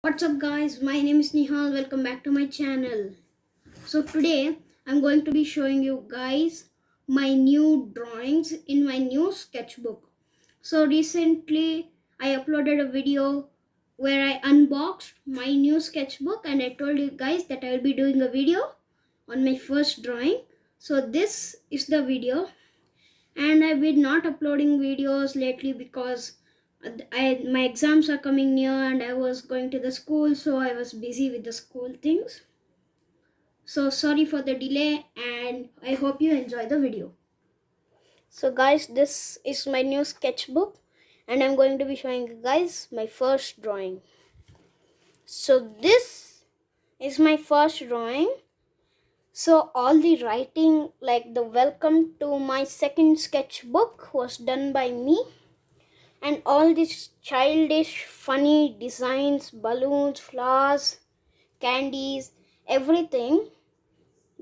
What's up guys, my name is Nihal, welcome back to my channel. So today I'm going to be showing you guys my new drawings in my new sketchbook. So recently I uploaded a video where I unboxed my new sketchbook and I told you guys that I'll be doing a video on my first drawing. So this is the video, and I've been not uploading videos lately because my exams are coming near and I was going to the school, so I was busy with the school things. So sorry for the delay and I hope you enjoy the video. So guys, this is my new sketchbook and I'm going to be showing you guys my first drawing. So this is my first drawing. So all the writing, like the welcome to my second sketchbook, was done by me. And all these childish, funny designs, balloons, flowers, candies, everything,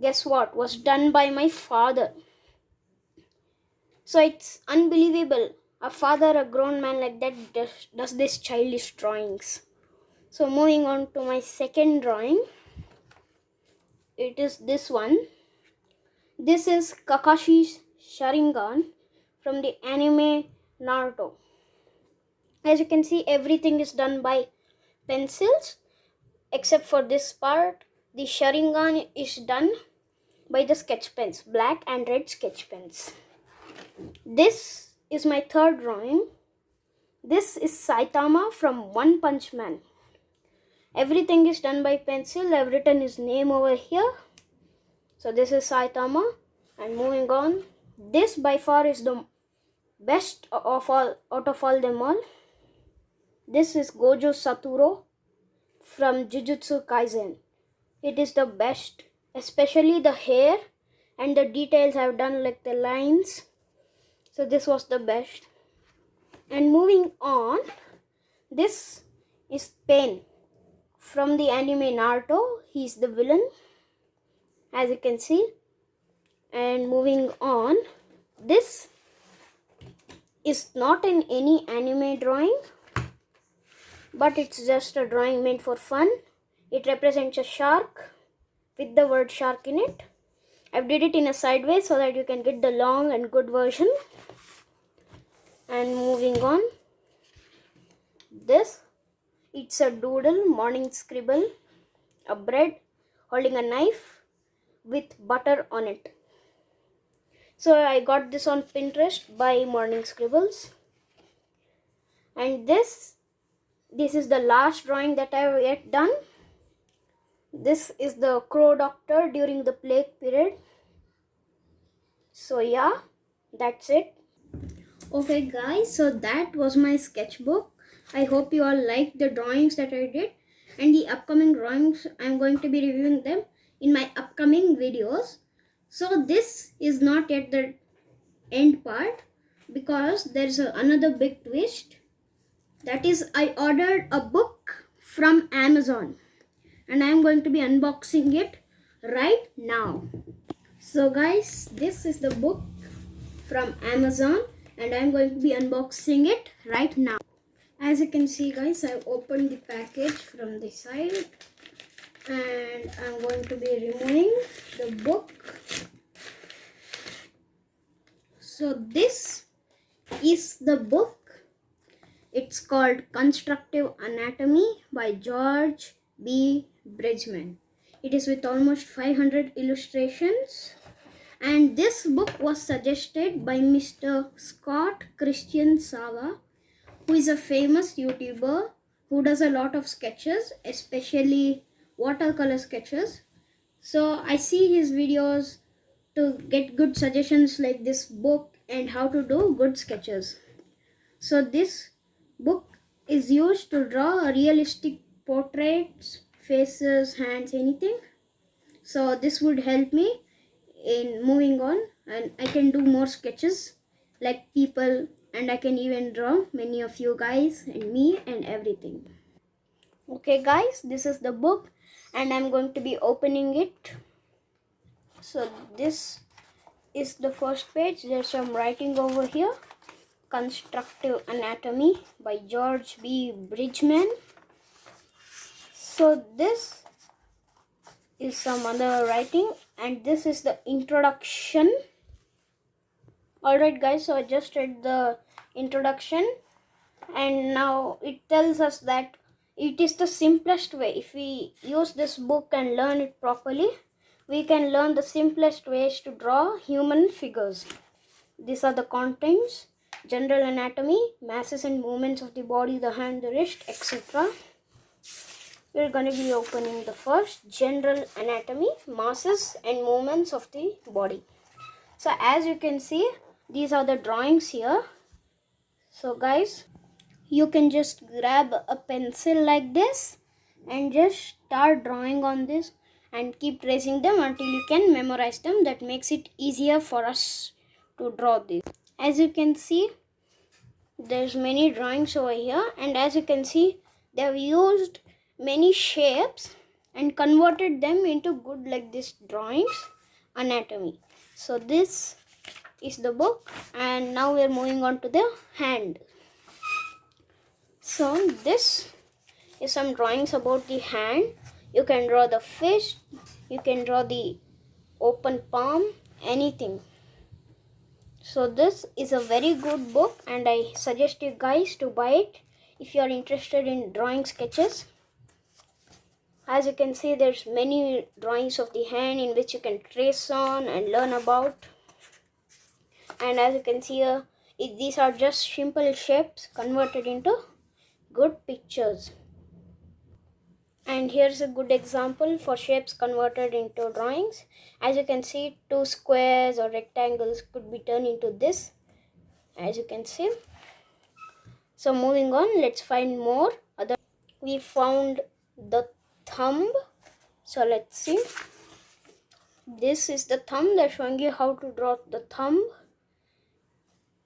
guess what, was done by my father. So it's unbelievable. A father, a grown man like that, does these childish drawings. So moving on to my second drawing. It is this one. This is Kakashi's Sharingan from the anime Naruto. As you can see, everything is done by pencils except for this part. The Sharingan is done by the sketch pens, black and red sketch pens. This is my third drawing. This is Saitama from One Punch Man. Everything is done by pencil. I've written his name over here. So this is Saitama. And moving on, this by far is the best of all out of all them all. This is Gojo Satoru from Jujutsu Kaisen. It is the best, especially the hair and the details I've done, like the lines. So this was the best. And moving on, this is Pain from the anime Naruto. He's the villain, as you can see. And moving on, this is not in any anime drawing, but it's just a drawing made for fun. It represents a shark with the word shark in it. I've did it in a sideways so that you can get the long and good version. And moving on, this, it's a doodle, morning scribble, a bread holding a knife with butter on it. So I got this on Pinterest by Morning Scribbles. And this is the last drawing that I've yet done. This is the crow doctor during the plague period. So yeah, that's it. Okay guys, so that was my sketchbook. I hope you all liked the drawings that I did, and the upcoming drawings I'm going to be reviewing them in my upcoming videos. So this is not yet the end part because there's another big twist. That is, I ordered a book from Amazon and I'm going to be unboxing it right now. So guys, this is the book from Amazon and I'm going to be unboxing it right now. As you can see guys, I've opened the package from the side and I'm going to be removing the book. So this is the book. It's called Constructive Anatomy by George B Bridgman. It is with almost 500 illustrations. And this book was suggested by Mr. Scott Christian Sava, who is a famous YouTuber who does a lot of sketches, especially watercolor sketches. So I see his videos to get good suggestions like this book and how to do good sketches. So this book is used to draw realistic portraits, faces, hands, anything. So this would help me in moving on, and I can do more sketches like people, and I can even draw many of you guys and me and everything. Okay guys, this is the book and I'm going to be opening it. So this is the first page. There's some writing over here. Constructive Anatomy by George B Bridgman. So this is some other writing, and this is the introduction. Alright guys, so I just read the introduction, and now it tells us that it is the simplest way. If we use this book and learn it properly, we can learn the simplest ways to draw human figures. These are the contents: general anatomy, masses and movements of the body, the hand, the wrist, etc. We're going to be opening the first, general anatomy, masses and movements of the body. So as you can see, these are the drawings here. So guys, you can just grab a pencil like this and just start drawing on this and keep tracing them until you can memorize them. That makes it easier for us to draw this. As you can see, there's many drawings over here, and as you can see, they have used many shapes and converted them into good like this drawings, anatomy. So this is the book, and now we are moving on to the hand. So this is some drawings about the hand. You can draw the fist, you can draw the open palm, anything. So this is a very good book, and I suggest you guys to buy it if you are interested in drawing sketches. As you can see, there's many drawings of the hand in which you can trace on and learn about. And as you can see here, these are just simple shapes converted into good pictures. And here's a good example for shapes converted into drawings. As you can see, two squares or rectangles could be turned into this, as you can see. So moving on, let's find more other. We found the thumb. So let's see. This is the thumb. They're showing you how to draw the thumb.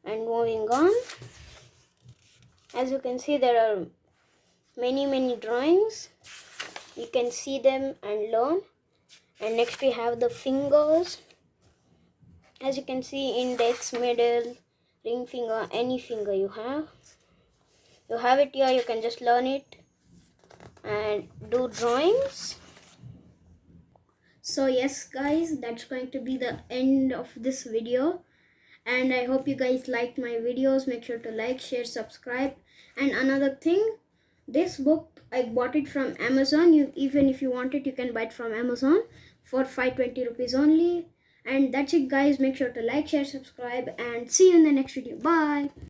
And moving on, as you can see, there are many drawings. You can see them and learn. And next we have the fingers. As you can see, index, middle, ring finger, any finger you have. You have it here, you can just learn it and do drawings. So yes guys, that's going to be the end of this video, and I hope you guys liked my videos. Make sure to like, share, subscribe. And another thing, this book I bought it from Amazon. Even if you want it, you can buy it from Amazon for 520 rupees only. And that's it guys. Make sure to like, share, subscribe, and see you in the next video. Bye.